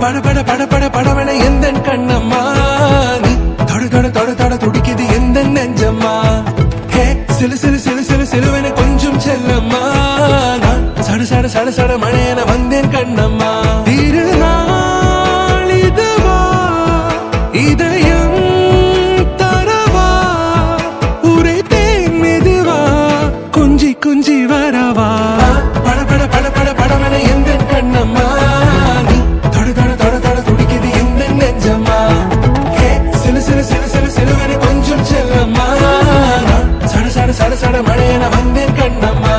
பட பட பட பட படவன எந்த கண்ணம்மா நீ தொட தொட தொட தொட துடிக்குது எந்த நெஞ்சம்மா ஹே சிலு சிலு சிலு சிலு சிலுவன கொஞ்சம் செல்லம்மா நான் சட சட சட சட மழையன வந்தேன் கண்ணம்மா திருநாள் இதுவா இதயம் தரவா உரைத்தேன் மெதுவா கொஞ்சி கொஞ்சி வரவா பட பட பட பட படவன எந்த கண்ணம்மா நீ தொட தொட தொட தொட துடிக்குது எந்த நெஞ்சம்மா ஹே சிலு சிலு சிலு சிலு சிலுவன கொஞ்சம் செல்லம்மா சட சட சட சட மழையன வந்தேன் கண்ணம்மா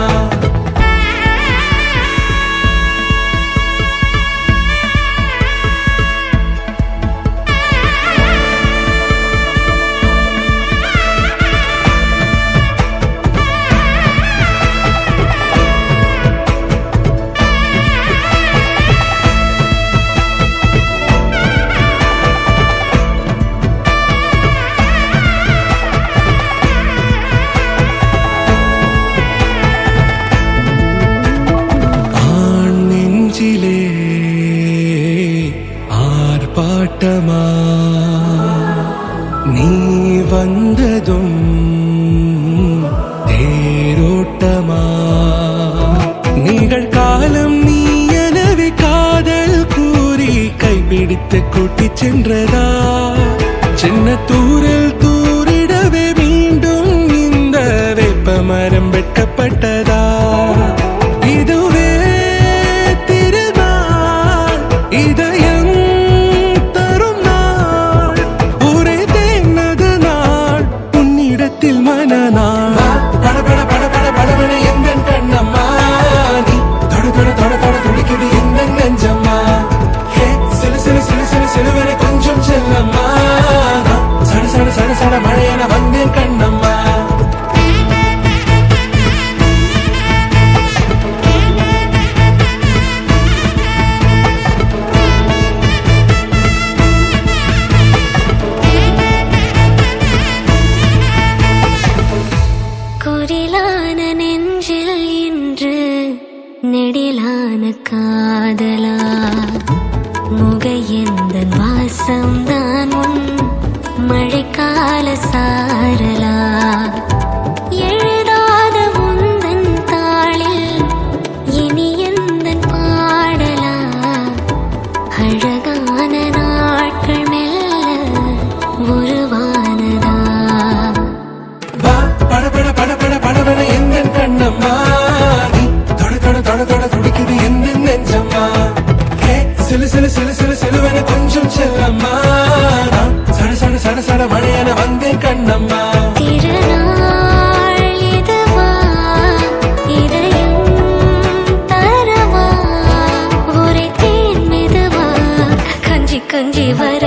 ஆர்ப்பாட்டமா நீ வந்ததும் தேரோட்டமா நிகழ்காலம் நீ எனவே காதல் கூறி கைப்பிடித்து கூட்டிச் சென்றதா சின்ன தூரல் தூரிடவே மீண்டும் இந்த வேப்ப மரம் வெட்கப்பட்டதா இதுவே திருநாள் இதயம் தரும் நாள் ஒரே தேனது நாள் உன்னிடத்தில் மனநாள் பட பட பட பட படவன எந்த கண்ணம்மா நீ தொட தொட தொட தொட துடிக்குது எந்த நெஞ்சம்மா ஹே சிலு சிலு சிலு சிலு சிலுவன கொஞ்சம் செல்லம்மா சட சட சட சட மழையன வந்தேன் கண்ணம்மா குரிலான நெஞ்சில் இன்று நெடிலான காதலா முக எந்த வாசம்தான் உன் மழைக்கால சாரலா எழுதாத உந்தன் தாளில் இனி எந்த பாடலா அழகான நாட்கள் மெல்ல உருவானதா பட பட பட பட படவன எந்த கண்ணம்மா நீ தொட தொட தொட தொட துடிக்குது எந்த நெஞ்சம்மா ஹே சிலு சிலு சிலு சிலு சிலுவன கொஞ்சம் செல்லம்மா சட சட சட சட மழையன வந்தேன் கண்ணம்மா திருநாள் இதுவா இதயம் தரவா ஒரே தேன் மெதுவா கஞ்சி கஞ்சி வர